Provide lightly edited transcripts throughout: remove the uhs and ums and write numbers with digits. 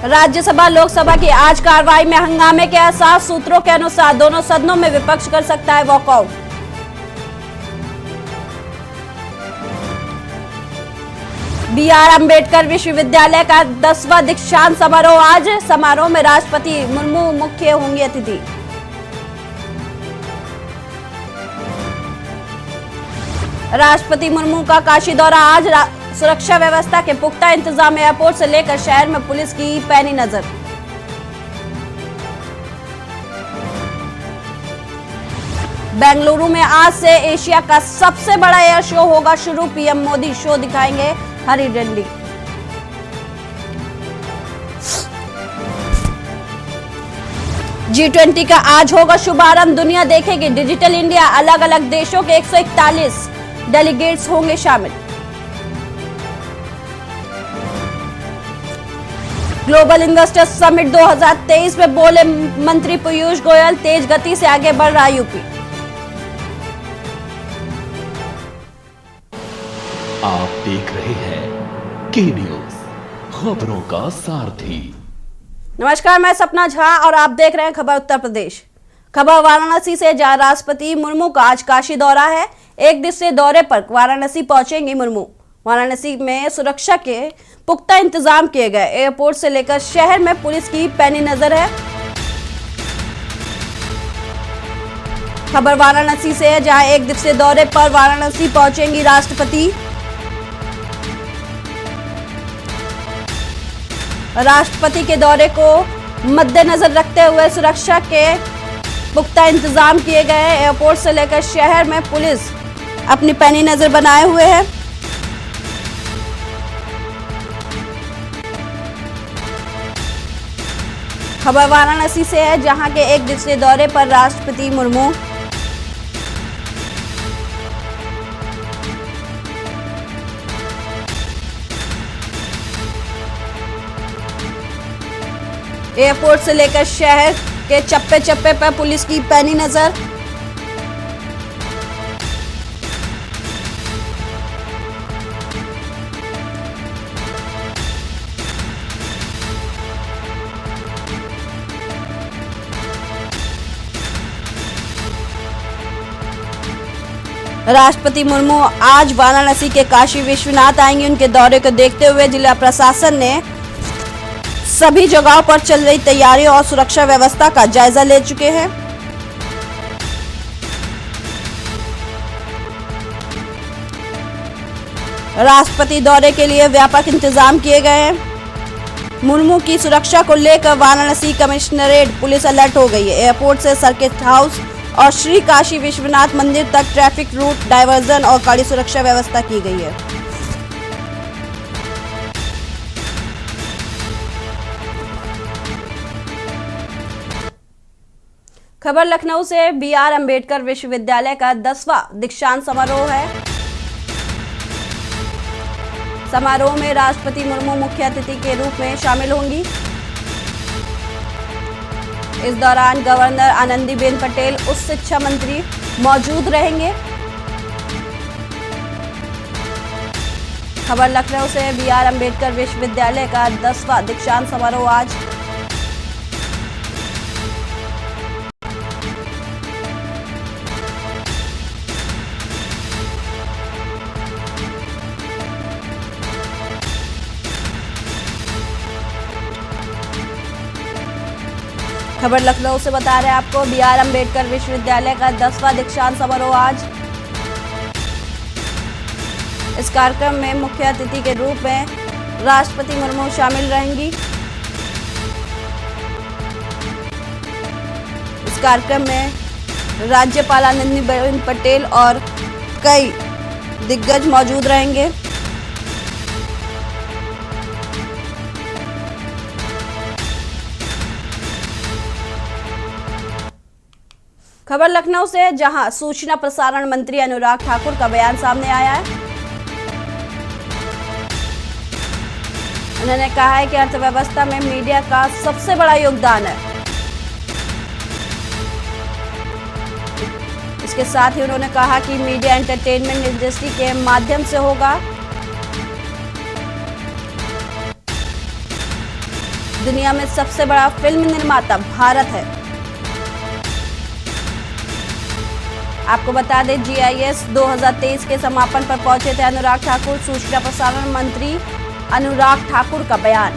राज्यसभा लोकसभा की आज कार्रवाई में हंगामे के आसार। सूत्रों के अनुसार दोनों सदनों में विपक्ष कर सकता है वॉकआउट। बी.आर. अम्बेडकर विश्वविद्यालय का 10वां दीक्षांत समारोह आज। समारोह में राष्ट्रपति मुर्मू मुख्य होंगी अतिथि। राष्ट्रपति मुर्मू का काशी दौरा आज। सुरक्षा व्यवस्था के पुख्ता इंतजाम। एयरपोर्ट से लेकर शहर में पुलिस की पैनी नजर। बेंगलुरु में आज से एशिया का सबसे बड़ा एयर शो होगा शुरू। पीएम मोदी शो दिखाएंगे हरी झंडी। G20 का आज होगा शुभारंभ। दुनिया देखेगी डिजिटल इंडिया। अलग अलग देशों के 141 डेलीगेट्स होंगे शामिल। ग्लोबल इन्वेस्टर्स समिट 2023 में बोले मंत्री पीयूष गोयल, तेज गति से आगे बढ़ रहा यूपी। आप देख रहे हैं के न्यूज, खबरों का सारथी। नमस्कार, मैं सपना झा और आप देख रहे हैं खबर उत्तर प्रदेश। खबर वाराणसी से, जहां राष्ट्रपति मुर्मू का आज काशी दौरा है। एक दिवसीय दौरे पर वाराणसी पहुंचेंगी मुर्मू। वाराणसी में सुरक्षा के पुख्ता इंतजाम किए गए। एयरपोर्ट से लेकर शहर में पुलिस की पैनी नजर है। खबर वाराणसी से है, जहां एक दिवसीय दौरे पर वाराणसी पहुंचेंगी राष्ट्रपति। राष्ट्रपति के दौरे को मद्देनजर रखते हुए सुरक्षा के पुख्ता इंतजाम किए गए हैं। एयरपोर्ट से लेकर शहर में पुलिस अपनी पैनी नजर बनाए हुए है। खबर वाराणसी से है, जहां के एक दिवसीय दौरे पर राष्ट्रपति मुर्मू। एयरपोर्ट से लेकर शहर के चप्पे चप्पे पर पुलिस की पैनी नजर। राष्ट्रपति मुर्मू आज वाराणसी के काशी विश्वनाथ आएंगे। उनके दौरे को देखते हुए जिला प्रशासन ने सभी जगहों पर चल रही तैयारियों और सुरक्षा व्यवस्था का जायजा ले चुके हैं। राष्ट्रपति दौरे के लिए व्यापक इंतजाम किए गए हैं। मुर्मू की सुरक्षा को लेकर वाराणसी कमिश्नरेट पुलिस अलर्ट हो गई है। एयरपोर्ट से सर्किट हाउस और श्री काशी विश्वनाथ मंदिर तक ट्रैफिक रूट डायवर्जन और कड़ी सुरक्षा व्यवस्था की गई है। खबर लखनऊ से, बी.आर. अम्बेडकर विश्वविद्यालय का 10वां दीक्षांत समारोह है। समारोह में राष्ट्रपति मुर्मू मुख्य अतिथि के रूप में शामिल होंगी। इस दौरान गवर्नर आनंदीबेन पटेल, उच्च शिक्षा मंत्री मौजूद रहेंगे। खबर लखनऊ से, बी.आर. अम्बेडकर विश्वविद्यालय का 10वां दीक्षांत समारोह आज। खबर लखनऊ से बता रहे हैं आपको, बी.आर. अम्बेडकर विश्वविद्यालय का 10वां दीक्षांत समारोह आज। इस कार्यक्रम में मुख्य अतिथि के रूप में राष्ट्रपति मुर्मू शामिल रहेंगी। इस कार्यक्रम में राज्यपाल आनंदीबेन पटेल और कई दिग्गज मौजूद रहेंगे। खबर लखनऊ से, जहां सूचना प्रसारण मंत्री अनुराग ठाकुर का बयान सामने आया है। उन्होंने कहा है कि अर्थव्यवस्था में मीडिया का सबसे बड़ा योगदान है। इसके साथ ही उन्होंने कहा कि मीडिया एंटरटेनमेंट इंडस्ट्री के माध्यम से होगा। दुनिया में सबसे बड़ा फिल्म निर्माता भारत है। आपको बता दें, GIS 2023 के समापन पर पहुंचे थे अनुराग ठाकुर। सूचना प्रसारण मंत्री अनुराग ठाकुर का बयान,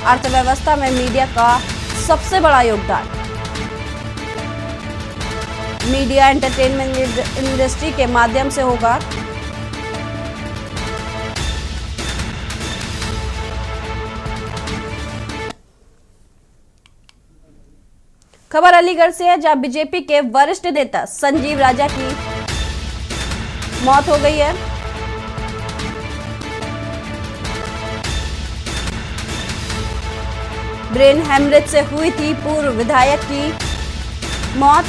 अर्थव्यवस्था में मीडिया का सबसे बड़ा योगदान। मीडिया एंटरटेनमेंट इंडस्ट्री के माध्यम से होगा। खबर अलीगढ़ से है, जहां बीजेपी के वरिष्ठ नेता संजीव राजा की मौत हो गई है। ब्रेन हेमरेज से हुई थी पूर्व विधायक की मौत।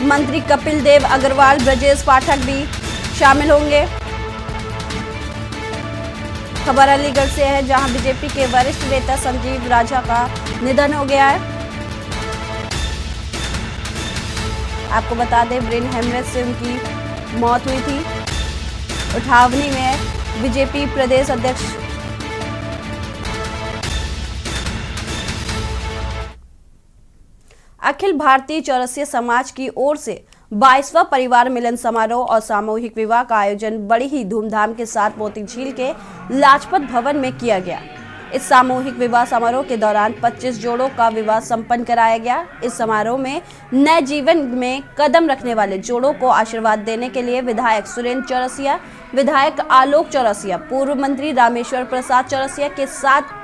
मंत्री कपिल देव अग्रवाल, ब्रजेश पाठक भी शामिल होंगे। खबर अलीगढ़ से है, जहां बीजेपी के वरिष्ठ नेता संजीव राजा का निधन हो गया है। आपको बता दें, ब्रेन हेमरेज से उनकी मौत हुई थी। उठावनी में बीजेपी प्रदेश अध्यक्ष अखिल भारतीय चौरसिया समाज की ओर से 22वां परिवार मिलन समारोह और सामूहिक विवाह का आयोजन बड़ी ही धूमधाम के साथ मोती झील के लाजपत भवन में किया गया। इस सामूहिक विवाह समारोह के दौरान 25 जोड़ों का विवाह संपन्न कराया गया। इस समारोह में नए जीवन में कदम रखने वाले जोड़ों को आशीर्वाद देने के लिए विधायक सुरेंद्र चौरसिया, विधायक आलोक चौरसिया, पूर्व मंत्री रामेश्वर प्रसाद चौरसिया के साथ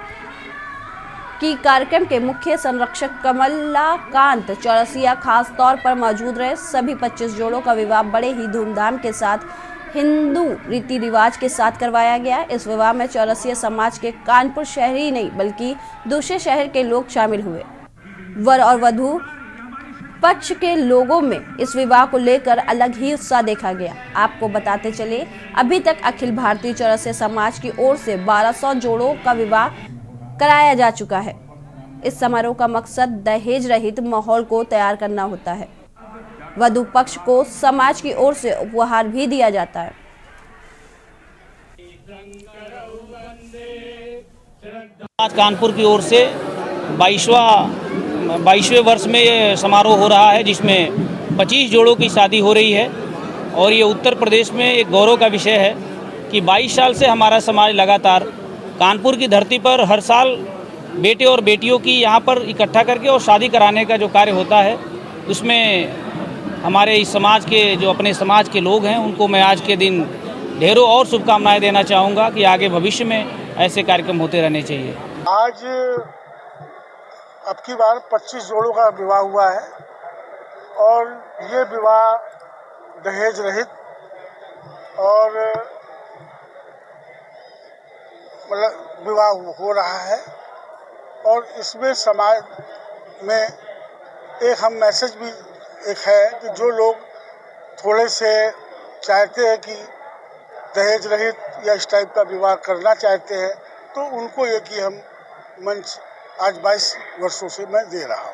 की कार्यक्रम के मुख्य संरक्षक कमलाकांत चौरसिया खास तौर पर मौजूद रहे। सभी 25 जोड़ों का विवाह बड़े ही धूमधाम के साथ हिंदू रीति रिवाज के साथ करवाया गया। इस विवाह में चौरसिया समाज के कानपुर शहर ही नहीं बल्कि दूसरे शहर के लोग शामिल हुए। वर और वधू पक्ष के लोगों में इस विवाह को लेकर अलग ही उत्साह देखा गया। आपको बताते चले, अभी तक अखिल भारतीय चौरसिया समाज की ओर से 1200 जोड़ों का विवाह कराया जा चुका है। इस समारोह का मकसद दहेज रहित माहौल को तैयार करना होता है। वधू पक्ष को समाज की ओर से उपहार भी दिया जाता है। आज कानपुर की ओर से 22वें वर्ष में ये समारोह हो रहा है, जिसमें 25 जोड़ों की शादी हो रही है। और ये उत्तर प्रदेश में एक गौरव का विषय है कि 22 साल से हमारा समाज लगातार कानपुर की धरती पर हर साल बेटे और बेटियों की यहाँ पर इकट्ठा करके और शादी कराने का जो कार्य होता है, उसमें हमारे इस समाज के जो अपने समाज के लोग हैं, उनको मैं आज के दिन ढेरों और शुभकामनाएं देना चाहूँगा कि आगे भविष्य में ऐसे कार्यक्रम होते रहने चाहिए। आज अब की बार 25 जोड़ों का विवाह हुआ है और ये विवाह दहेज रहित और मतलब विवाह हो रहा है। और इसमें समाज में एक हम मैसेज भी एक है कि जो लोग थोड़े से चाहते हैं कि दहेज रहित या इस टाइप का विवाह करना चाहते हैं, तो उनको ये कि हम मंच आज 22 वर्षों से मैं दे रहा हूँ।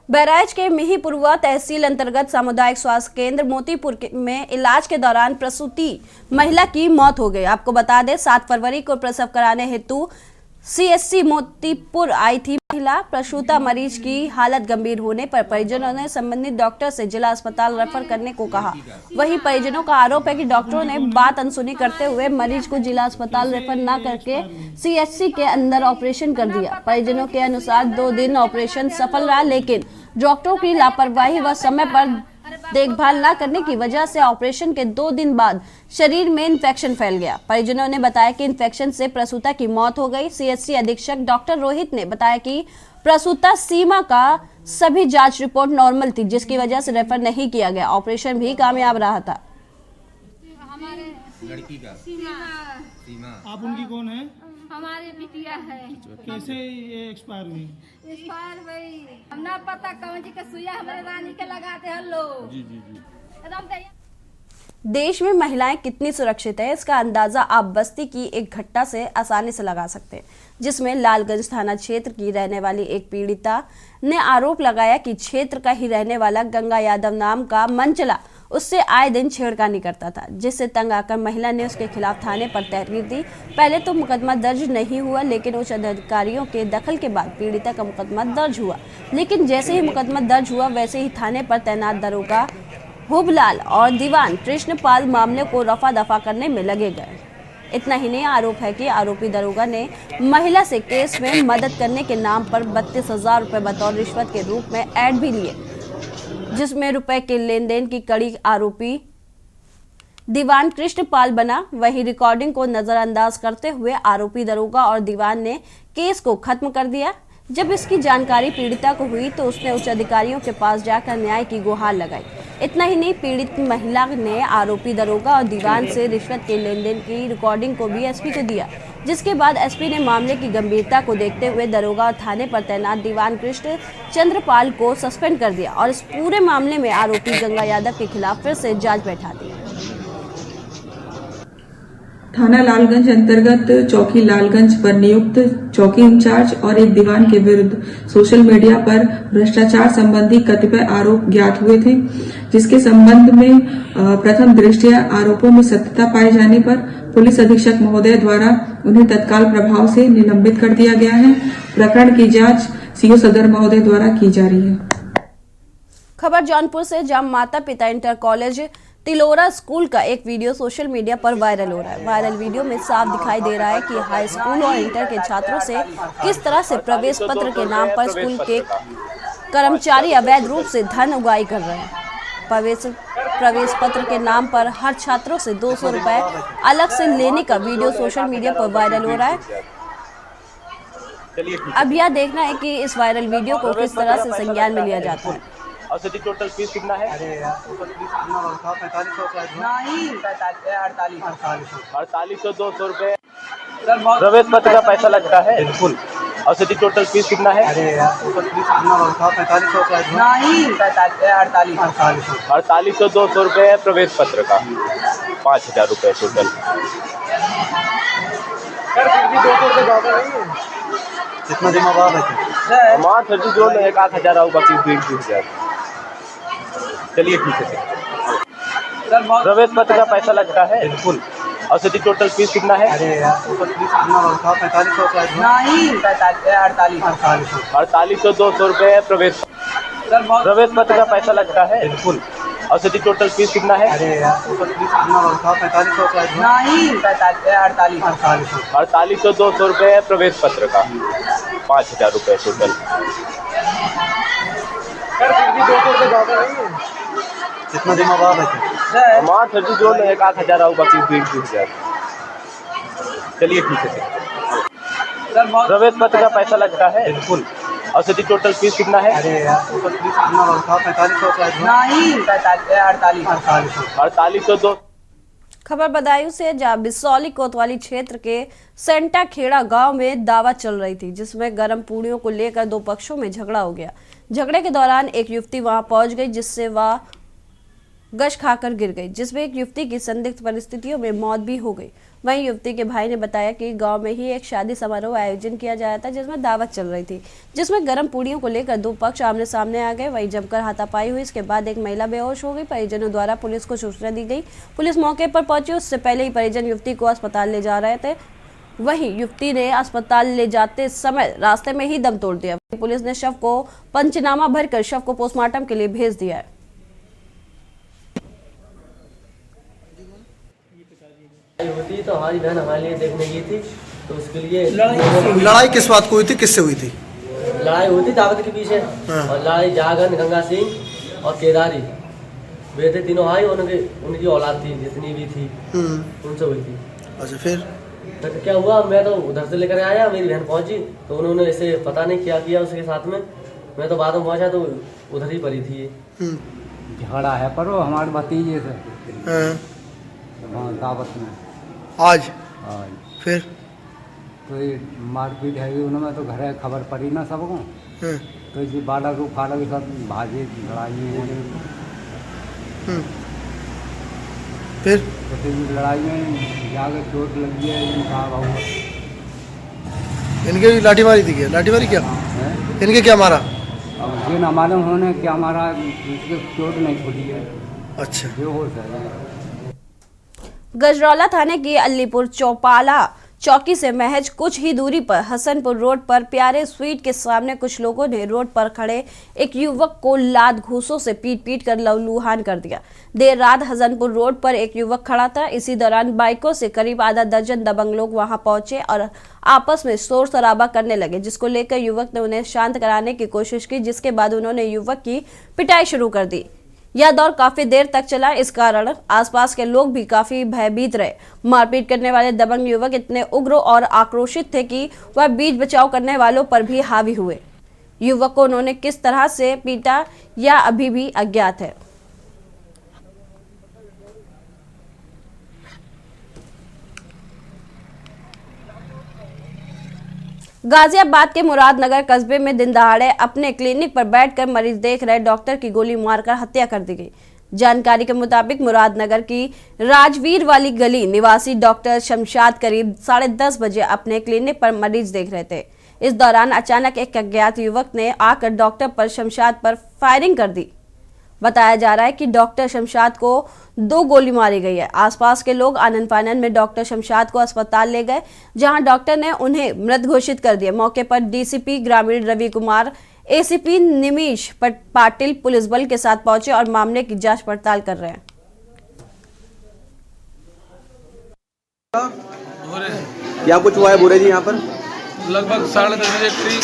बहराइच के मिहीपुरवा तहसील अंतर्गत सामुदायिक स्वास्थ्य केंद्र मोतीपुर में इलाज के दौरान प्रसूति महिला की मौत हो गई। आपको बता दें, 7 फरवरी को प्रसव कराने हेतु CHC मोतीपुर आई थी महिला। प्रसूता मरीज की हालत गंभीर होने पर परिजनों ने संबंधित डॉक्टर से जिला अस्पताल रेफर करने को कहा। वहीं परिजनों का आरोप है कि डॉक्टरों ने बात अनसुनी करते हुए मरीज को जिला अस्पताल रेफर न करके CHC के अंदर ऑपरेशन कर दिया। परिजनों के अनुसार 2 दिन ऑपरेशन सफल रहा, लेकिन डॉक्टरों की लापरवाही व समय पर देखभाल न करने की वजह से ऑपरेशन के 2 दिन बाद शरीर में इन्फेक्शन फैल गया। परिजनों ने बताया कि इन्फेक्शन से प्रसूता की मौत हो गई। CHC अधीक्षक डॉक्टर रोहित ने बताया कि प्रसूता सीमा का सभी जांच रिपोर्ट नॉर्मल थी, जिसकी वजह से रेफर नहीं किया गया। ऑपरेशन भी कामयाब रहा था। लड़की का सीमा। आप उनकी कौन है? हमारी बिटिया है। कैसे ये एक्सपायर हुई? एक्सपायर भाई हम ना पता कौन जी के सुइया हमारे रानी के लगाते हैं लोग। जी जी जी एकदम। देश में महिलाएं कितनी सुरक्षित है, इसका अंदाजा आप बस्ती की एक घटना से आसानी से लगा सकते हैं, जिसमें लालगंज थाना क्षेत्र की रहने वाली एक पीड़िता ने आरोप लगाया कि क्षेत्र का ही रहने वाला गंगा यादव नाम का मनचला उससे आए दिन छेड़खानी करता था, जिससे तंग आकर महिला ने उसके खिलाफ थाने पर तहरीर दी। पहले तो मुकदमा दर्ज नहीं हुआ, लेकिन उच्च अधिकारियों के दखल के बाद पीड़िता का मुकदमा दर्ज हुआ। लेकिन जैसे ही मुकदमा दर्ज हुआ, वैसे ही थाने पर तैनात दरोगा हुबलाल और दीवान कृष्णपाल मामले को रफा दफा करने में लगे गए। इतना ही नहीं, आरोप है कि आरोपी दरोगा ने महिला से केस में मदद करने के नाम पर 32,000 रुपए बतौर रिश्वत के रूप में ऐड भी लिए, जिसमें रुपए के लेन देन की कड़ी आरोपी दीवान कृष्णपाल बना। वही रिकॉर्डिंग को नजरअंदाज करते हुए आरोपी दरोगा और दीवान ने केस को खत्म कर दिया। जब इसकी जानकारी पीड़िता को हुई तो उसने उच्च अधिकारियों के पास जाकर न्याय की गुहार लगाई। इतना ही नहीं, पीड़ित महिला ने आरोपी दरोगा और दीवान से रिश्वत के लेन देन की रिकॉर्डिंग को भी एसपी को दिया, जिसके बाद एसपी ने मामले की गंभीरता को देखते हुए दरोगा और थाने पर तैनात दीवान कृष्ण चंद्रपाल को सस्पेंड कर दिया और इस पूरे मामले में आरोपी गंगा यादव के खिलाफ फिर से जांच बैठा दी। थाना लालगंज अंतर्गत चौकी लालगंज पर नियुक्त चौकी इंचार्ज और एक दीवान के विरुद्ध सोशल मीडिया पर भ्रष्टाचार संबंधी कतिपय आरोप ज्ञात हुए थे, जिसके संबंध में प्रथम दृष्टया आरोपों में सत्यता पाए जाने पर पुलिस अधीक्षक महोदय द्वारा उन्हें तत्काल प्रभाव से निलंबित कर दिया गया है। प्रकरण की जांच सीओ सदर महोदय द्वारा की जा रही है। खबर जौनपुर से, जहां माता पिता इंटर कॉलेज तिलोरा स्कूल का एक वीडियो सोशल मीडिया पर वायरल हो रहा है। वायरल वीडियो में साफ दिखाई दे रहा है कि हाई स्कूल और इंटर के छात्रों से किस तरह से प्रवेश पत्र के नाम पर स्कूल के कर्मचारी अवैध रूप से धन उगाही कर रहे हैं। प्रवेश पत्र के नाम पर हर छात्रों से 200 रुपए अलग से लेने का वीडियो सोशल मीडिया पर वायरल हो रहा है। अब यह देखना है कि इस वायरल वीडियो को किस तरह से संज्ञान में लिया जाता है। और सर टोटल फीस कितना है? अरे यार टोटल फीस कितना था? 4500 नहीं 4800 200 रुपए प्रवेश पत्र का पैसा लगता है। बिल्कुल। और सर टोटल फीस कितना है? अरे यार टोटल फीस कितना था? 4500 नहीं 4800 200 रुपए प्रवेश पत्र का 5000 रुपए टोटल। सर फिर भी 200 रुपए ज्यादा नहीं है। कितना जमा हुआ है? मां सर जी जो 1000 आओ बाकी 2000। चलिए ठीक है सर। प्रवेश पत्र का पैसा लगता है। बिल्कुल। और सर टोटल फीस कितना है? अरे यार टोटल फीस कितना था? 4500 नहीं 4800 200 रुपए प्रवेश पत्र का पैसा लगता है। बिल्कुल। और सर टोटल फीस कितना है? अरे यार टोटल फीस कितना था? 4500 नहीं 4800 200 रुपए प्रवेश पत्र का 5000 रुपए टोटल। सर फिर भी 200 रुपए ज्यादा नहीं है। कितना जमा हुआ है? मां सर जी जो 1000 आओ बाकी 2000। चलिए ठीक है सर। प्रवेश पत्र का पैसा लगता है। बिल्कुल। और सर टोटल फीस कितना है? अरे यार टोटल फीस कितना था? 4500 नहीं 4800 200। खबर बदायूं से, जहां बिसौली कोतवाली क्षेत्र के सेंटा खेड़ा गांव में दावत चल रही थी, जिसमें गर्म पूड़ियों को लेकर दो पक्षों में झगड़ा हो गया। झगड़े के दौरान एक युवती वहां पहुंच गई, जिससे वह गश खाकर गिर गई, जिसमें एक युवती की संदिग्ध परिस्थितियों में मौत भी हो गई। वहीं युवती के भाई ने बताया कि गांव में ही एक शादी समारोह आयोजन किया जाया था, जिसमें दावत चल रही थी, जिसमें गर्म पूड़ियों को लेकर दो पक्ष आमने सामने आ गए। वहीं जमकर हाथापाई हुई। इसके बाद एक महिला बेहोश हो गई। परिजनों द्वारा पुलिस को सूचना दी गई। पुलिस मौके पर पहुंची। उससे पहले ही परिजन युवती को अस्पताल ले जा रहे थे। वहीं युवती ने अस्पताल ले जाते समय रास्ते में ही दम तोड़ दिया। पुलिस ने शव को पंचनामा भरकर शव को पोस्टमार्टम के लिए भेज दिया है। होती तो हमारी बहन हमारे लिए देखने गई थी, तो उसके लिए लड़ाई किस बात को हुई थी? किससे हुई थी? लड़ाई हुई थी दावत के पीछे। और लड़ाई जागन गंगा सिंह और केदारी वे थे तीनों भाई, उनकी औलाद थी जितनी भी थी उनसे हुई थी। अच्छा फिर तो क्या हुआ, मैं तो उधर से लेकर आया, मेरी बहन पहुंची तो उन्होंने इसे पता नहीं क्या किया उसके साथ में। मैं तो बाद में पहुंचा तो उधर ही पड़ी थी। झगड़ा है पर वो हमारे भतीजे से दावत में आज फिर तो ये मारपीट है उनमें, तो घर खबर पड़ी ना सबको, तो ये बालक फालक सब भाजी लड़ाई फिर लड़ाई में जाके चोट लगी है इनका भाव। इनके भी लाठी मारी थी क्या? लाठी मारी क्या है? इनके क्या मारा? अब ये न मालूम उन्होंने क्या मारा, इसके चोट नहीं खुली है। अच्छा। बेहोश है। गजरौला थाने की अलीपुर चौपाला चौकी से महज कुछ ही दूरी पर हसनपुर रोड पर प्यारे स्वीट के सामने कुछ लोगों ने रोड पर खड़े एक युवक को लात घूंसों से पीट कर लहूलुहान कर दिया। देर रात हसनपुर रोड पर एक युवक खड़ा था। इसी दौरान बाइकों से करीब आधा दर्जन दबंग लोग वहां पहुंचे और आपस में शोर शराबा करने लगे, जिसको लेकर युवक ने उन्हें शांत कराने की कोशिश की, जिसके बाद उन्होंने युवक की पिटाई शुरू कर दी। यह दौर काफी देर तक चला। इस कारण आसपास के लोग भी काफी भयभीत रहे। मारपीट करने वाले दबंग युवक इतने उग्र और आक्रोशित थे कि वह बीच बचाव करने वालों पर भी हावी हुए। युवक को उन्होंने किस तरह से पीटा यह अभी भी अज्ञात है। गाजियाबाद के मुरादनगर कस्बे में दिन दहाड़े अपने क्लिनिक पर बैठकर मरीज देख रहे डॉक्टर की गोली मारकर हत्या कर दी गई। जानकारी के मुताबिक मुरादनगर की राजवीर वाली गली निवासी डॉक्टर शमशाद करीब 10:30 बजे अपने क्लिनिक पर मरीज देख रहे थे। इस दौरान अचानक एक अज्ञात युवक ने आकर डॉक्टर पर शमशाद पर फायरिंग कर दी। बताया जा रहा है कि डॉक्टर शमशाद को 2 गोली मारी गई है। आसपास के लोग आनन फानन में डॉक्टर शमशाद को अस्पताल ले गए, जहां डॉक्टर ने उन्हें मृत घोषित कर दिया। मौके पर डीसीपी ग्रामीण रवि कुमार, एसीपी निमिष पाटिल पुलिस बल के साथ पहुंचे और मामले की जांच पड़ताल कर रहे हैं। क्या कुछ हुआ है बुरे जी यहाँ पर? लगभग 10:30 बजे करीब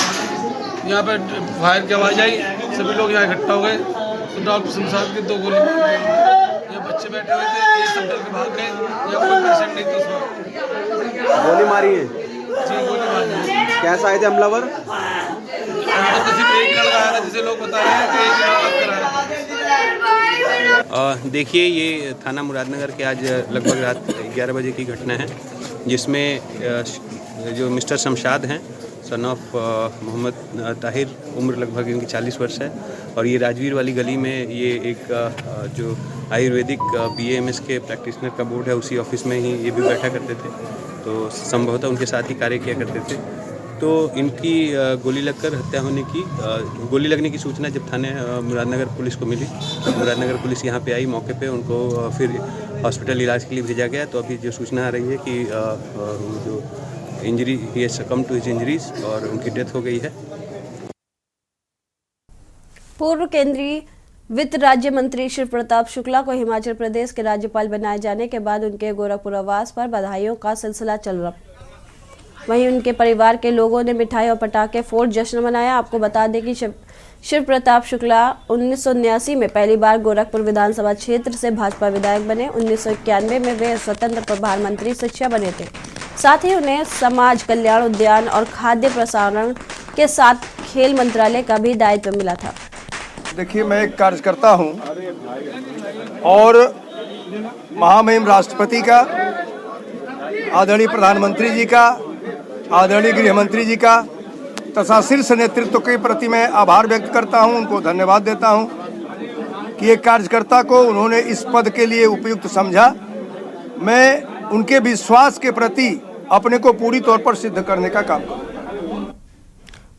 यहाँ पे फायर की आवाज आई, सभी लोग यहाँ इकट्ठा हो गए तो डॉक्टर शमशाद की 2 गोली मार दी। ये बच्चे बैठे हुए थे, ये सब डर के भाग गए। यहाँ कोई पेशेंट नहीं था उस वक्त। गोली मारी है? जी, गोली मारी। कैसा आए थे हमलावर? हमको तो सिर्फ एक लड़का आया था, जिसे लोग बता रहे हैं कि एक लड़का कराया। देखिए, ये थाना मुरादनगर के आज लगभग रात 11 बजे की घटना है, जिसमें जो मिस्टर शमशाद हैं, सन ऑफ मोहम्मद ताहिर, उम्र लगभग इनकी 40 वर्ष है, और ये राजवीर वाली गली में ये एक जो आयुर्वेदिक BAMS के प्रैक्टिशनर का बोर्ड है, उसी ऑफिस में ही ये भी बैठा करते थे, तो संभवतः उनके साथ ही कार्य किया करते थे। तो इनकी गोली लगकर हत्या होने की गोली लगने की सूचना जब थाने मुरादनगर पुलिस को मिली, तो मुरादनगर पुलिस यहाँ पे आई मौके पे, उनको फिर हॉस्पिटल इलाज के लिए भेजा गया। तो अभी जो सूचना आ रही है कि जो इंजरी, ही has succumbed to his injuries और उनकी डेथ हो गई है। पूर्व केंद्रीय वित्त राज्य मंत्री शिव प्रताप शुक्ला को हिमाचल प्रदेश के राज्यपाल बनाए जाने के बाद उनके गोरखपुर आवास पर बधाइयों का सिलसिला चल रहा। वहीं उनके परिवार के लोगों ने मिठाई और पटाखे फोड़ जश्न मनाया। आपको बता दें कि शिव प्रताप शुक्ला 1979 में पहली बार गोरखपुर विधानसभा क्षेत्र से भाजपा विधायक बने। 1991 में वे स्वतंत्र प्रभार मंत्री शिक्षा बने थे। साथ ही उन्हें समाज कल्याण, उद्यान और खाद्य प्रसारण के साथ खेल मंत्रालय का भी दायित्व मिला था। देखिए, मैं एक कार्यकर्ता हूं और महामहिम राष्ट्रपति का, आदरणीय प्रधानमंत्री जी का, आदरणीय गृह मंत्री जी का तथा शीर्ष नेतृत्व के प्रति मैं आभार व्यक्त करता हूं, उनको धन्यवाद देता हूं कि एक कार्यकर्ता को उन्होंने इस पद के लिए उपयुक्त समझा। मैं उनके विश्वास के प्रति अपने को पूरी तौर पर सिद्ध करने का काम करूंगा।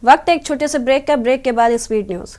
वक्त एक छोटे से ब्रेक का। ब्रेक के बाद स्पीड न्यूज।